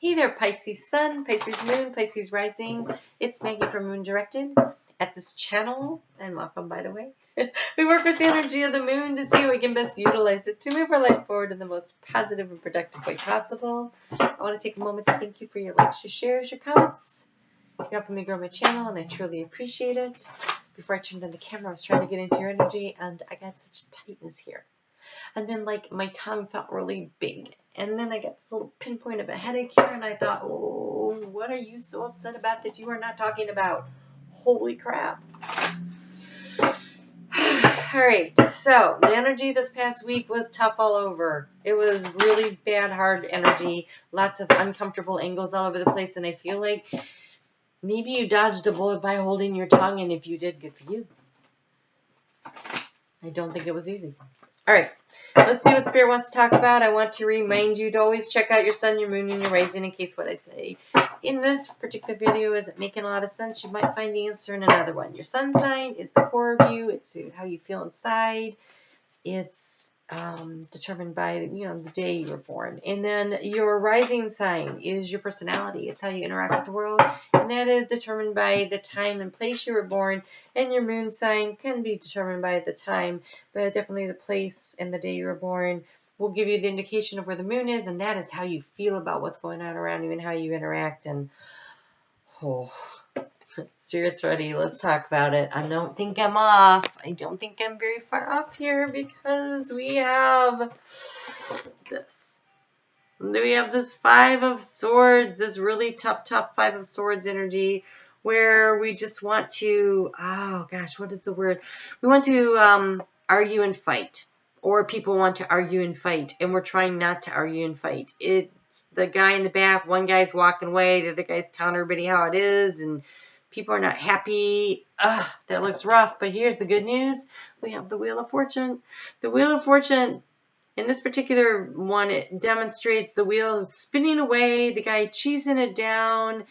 Hey there, Pisces Sun, Pisces Moon, Pisces Rising. It's Maggie from Moon Directed at this channel, and welcome, by the way. We work with the energy of the moon to see how we can best utilize it to move our life forward in the most positive and productive way possible. I want to take a moment to thank you for your likes, your shares, your comments. You're helping me grow my channel, and I truly appreciate it. Before I turned on the camera, I was trying to get into your energy, and I got such tightness here. And then, like, my tongue felt really big. And then I got this little pinpoint of a headache here, and I thought, oh, what are you so upset about that you are not talking about? Holy crap. All right, so the energy this past week was tough all over. It was really bad, hard energy, lots of uncomfortable angles all over the place, and I feel like maybe you dodged a bullet by holding your tongue, and if you did, good for you. I don't think it was easy. All right, let's see what Spirit wants to talk about. I want to remind you to always check out your sun, your moon, and your rising in case what I say in this particular video isn't making a lot of sense. You might find the answer in another one. Your sun sign is the core of you. It's how you feel inside. It's determined by, the day you were born. And then your rising sign is your personality. It's how you interact with the world. And that is determined by the time and place you were born. And your moon sign can be determined by the time, but definitely the place and the day you were born will give you the indication of where the moon is. And that is how you feel about what's going on around you and how you interact. And, Spirit's ready. Let's talk about it. I don't think I'm off. I don't think I'm very far off here because we have this. We have this Five of Swords, this really tough Five of Swords energy where we just want to, oh gosh, what is the word? We want to argue and fight, or people want to argue and fight, and we're trying not to argue and fight. It's the guy in the back, one guy's walking away, the other guy's telling everybody how it is, and people are not happy. That looks rough. But here's the good news. We have the Wheel of Fortune. The Wheel of Fortune, in this particular one, it demonstrates the wheel is spinning away, the guy cheesing it down,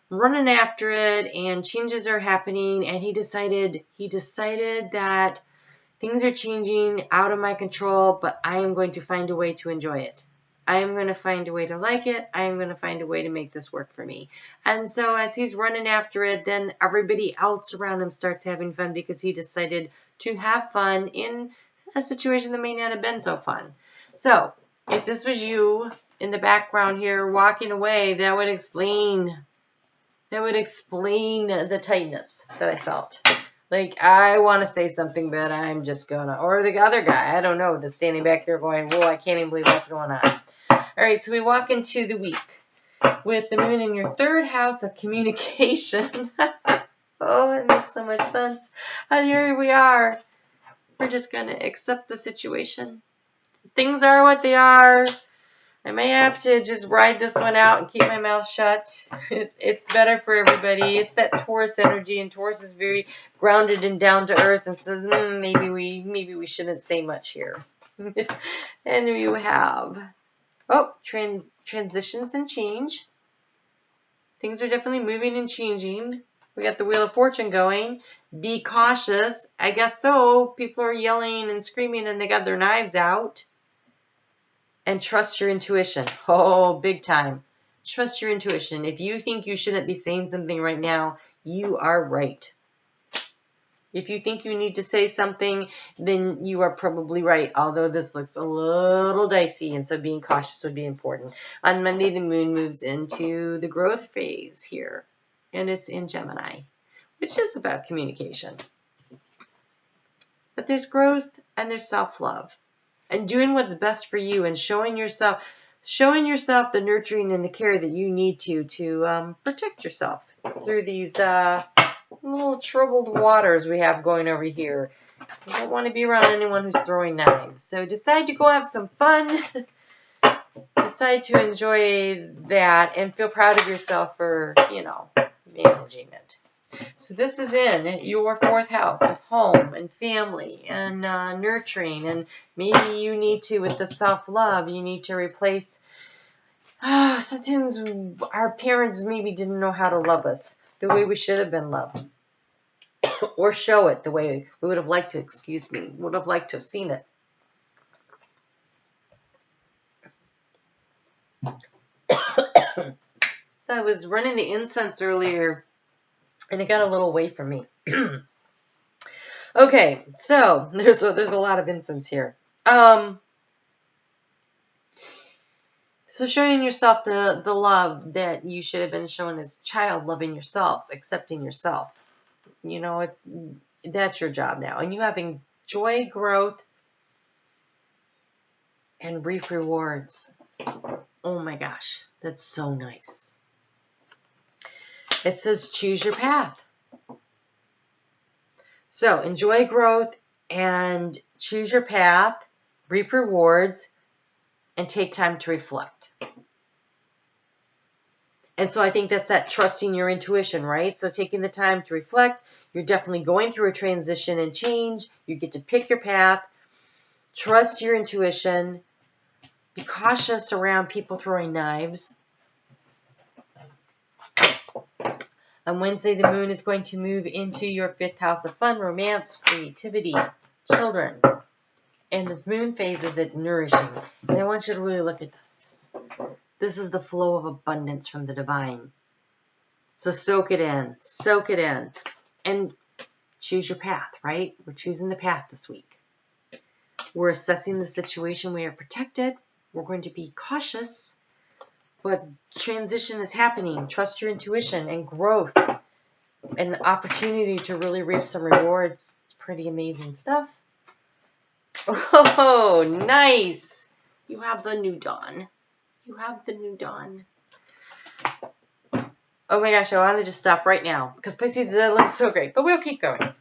running after it, and changes are happening. And he decided that things are changing out of my control, but I am going to find a way to enjoy it. I am going to find a way to like it. I am going to find a way to make this work for me. And so as he's running after it, then everybody else around him starts having fun because he decided to have fun in a situation that may not have been so fun. So if this was you in the background here walking away, that would explain the tightness that I felt. Like, I want to say something, but I'm just going to, or the other guy, I don't know, that's standing back there going, whoa, I can't even believe what's going on. All right, so we walk into the week with the moon in your third house of communication. Oh, it makes so much sense. And here we are. We're just going to accept the situation. Things are what they are. I may have to just ride this one out and keep my mouth shut. It's better for everybody. It's that Taurus energy, and Taurus is very grounded and down to earth and says, maybe we shouldn't say much here. And you have, transitions and change. Things are definitely moving and changing. We got the Wheel of Fortune going. Be cautious. I guess so. People are yelling and screaming and they got their knives out. And trust your intuition. Oh, big time. Trust your intuition. If you think you shouldn't be saying something right now, you are right. If you think you need to say something, then you are probably right, although this looks a little dicey, and so being cautious would be important. On Monday, the moon moves into the growth phase here, and it's in Gemini, which is about communication. But there's growth and there's self-love. And doing what's best for you and showing yourself the nurturing and the care that you need to protect yourself through these little troubled waters we have going over here. You don't want to be around anyone who's throwing knives. So decide to go have some fun. Decide to enjoy that and feel proud of yourself for, managing it. So this is in your fourth house of home and family and nurturing. And maybe you need to, with the self-love, you need to replace, sometimes our parents maybe didn't know how to love us the way we should have been loved. Or show it the way we would have liked to, would have liked to have seen it. So I was running the incense earlier, and it got a little away from me. Okay, so there's a lot of incense here. So showing yourself the love that you should have been shown as a child, loving yourself, accepting yourself. You know, that's your job now. And you having joy, growth, and reap rewards. Oh my gosh, that's so nice. It says choose your path. So enjoy growth and choose your path, reap rewards, and take time to reflect. And so I think that's that trusting your intuition, right? So taking the time to reflect, you're definitely going through a transition and change. You get to pick your path, trust your intuition, be cautious around people throwing knives. On Wednesday, the moon is going to move into your 5th house of fun, romance, creativity, children. And the moon phase is at nourishing. And I want you to really look at this. This is the flow of abundance from the divine. So soak it in. Soak it in. And choose your path, right? We're choosing the path this week. We're assessing the situation. We are protected. We're going to be cautious. But transition is happening. Trust your intuition and growth. And opportunity to really reap some rewards. It's pretty amazing stuff. Oh, nice. You have the new dawn. You have the new dawn. Oh my gosh, I want to just stop right now because Pisces, that looks so great. But we'll keep going.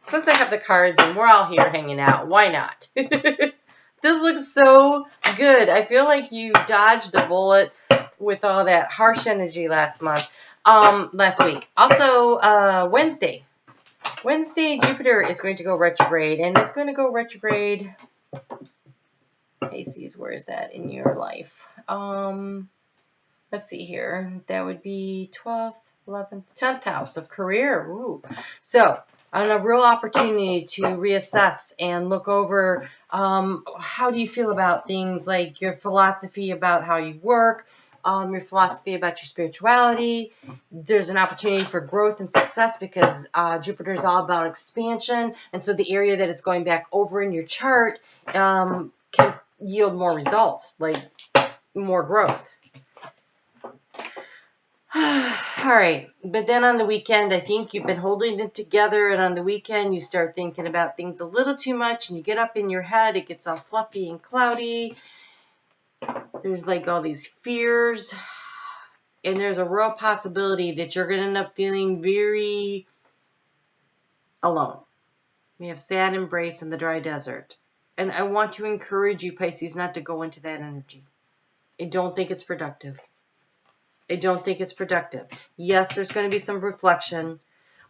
Since I have the cards and we're all here hanging out, why not? This looks so good. I feel like you dodged the bullet with all that harsh energy last week. Also, Wednesday. Wednesday, Jupiter is going to go retrograde, and it's going to go retrograde. Pisces, where is that in your life? Let's see here. That would be 12th, 11th, 10th house of career. Ooh. So, on a real opportunity to reassess and look over how do you feel about things like your philosophy about how you work, your philosophy about your spirituality. There's an opportunity for growth and success because Jupiter is all about expansion. And so the area that it's going back over in your chart can yield more results, like more growth. All right, but then on the weekend, I think you've been holding it together, and on the weekend, you start thinking about things a little too much, and you get up in your head, it gets all fluffy and cloudy. There's like all these fears, and there's a real possibility that you're going to end up feeling very alone. We have sad embrace in the dry desert, and I want to encourage you, Pisces, not to go into that energy. I don't think it's productive. I don't think it's productive. Yes, there's going to be some reflection,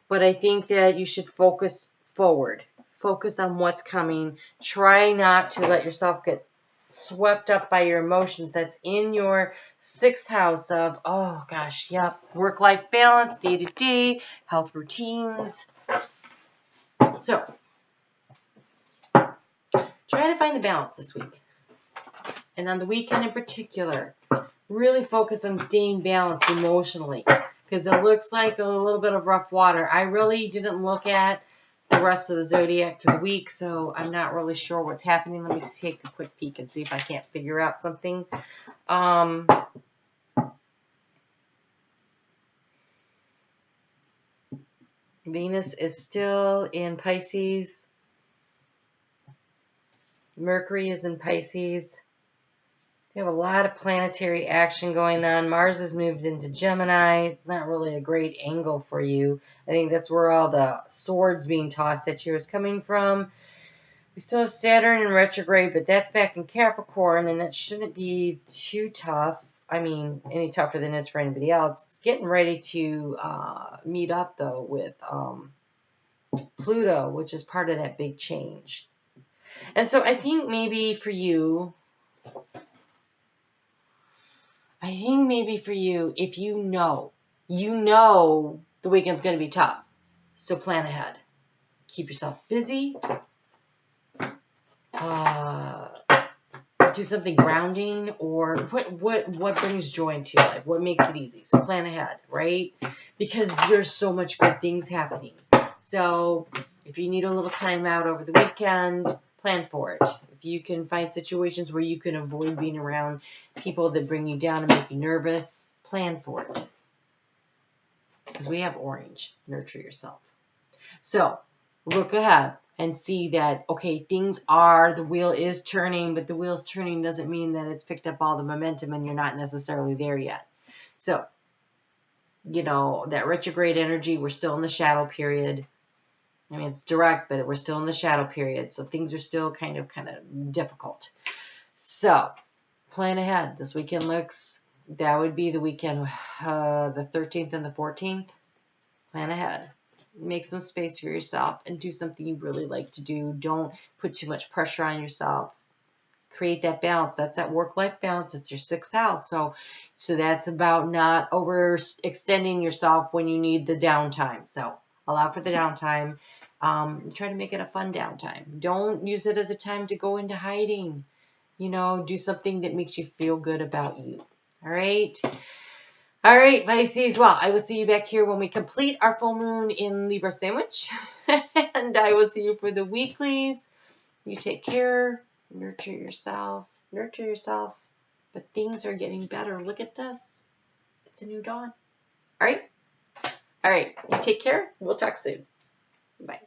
but I think that you should focus forward. Focus on what's coming. Try not to let yourself get swept up by your emotions. That's in your 6th house of, oh gosh, yep, work-life balance, day-to-day, health routines. So, try to find the balance this week. And on the weekend in particular, really focus on staying balanced emotionally because it looks like a little bit of rough water. I really didn't look at the rest of the zodiac for the week, so I'm not really sure what's happening. Let me take a quick peek and see if I can't figure out something. Venus is still in Pisces. Mercury is in Pisces. You have a lot of planetary action going on. Mars has moved into Gemini. It's not really a great angle for you. I think that's where all the swords being tossed at you is coming from. We still have Saturn in retrograde, but that's back in Capricorn, and that shouldn't be too tough. I mean, any tougher than it is for anybody else. It's getting ready to meet up, though, with Pluto, which is part of that big change. And so I think maybe for you, if you know the weekend's going to be tough, so plan ahead. Keep yourself busy. do something grounding, or what brings joy into your life? What makes it easy? So plan ahead, right? Because there's so much good things happening. So if you need a little time out over the weekend, plan for it. If you can find situations where you can avoid being around people that bring you down and make you nervous, plan for it. Because we have orange, nurture yourself. So look ahead and see that, okay, the wheel is turning, but the wheel's turning doesn't mean that it's picked up all the momentum and you're not necessarily there yet. So, that retrograde energy, we're still in the shadow period. I mean, it's direct, but we're still in the shadow period. So things are still kind of difficult. So plan ahead. This weekend that would be the weekend, the 13th and the 14th. Plan ahead. Make some space for yourself and do something you really like to do. Don't put too much pressure on yourself. Create that balance. That's that work-life balance. It's your 6th house. So that's about not overextending yourself when you need the downtime. So allow for the downtime. Try to make it a fun downtime. Don't use it as a time to go into hiding. Do something that makes you feel good about you. All right? All right, Pisces. Well, I will see you back here when we complete our full moon in Libra Sandwich. And I will see you for the weeklies. You take care. Nurture yourself. Nurture yourself. But things are getting better. Look at this. It's a new dawn. All right? All right. You take care. We'll talk soon. Bye.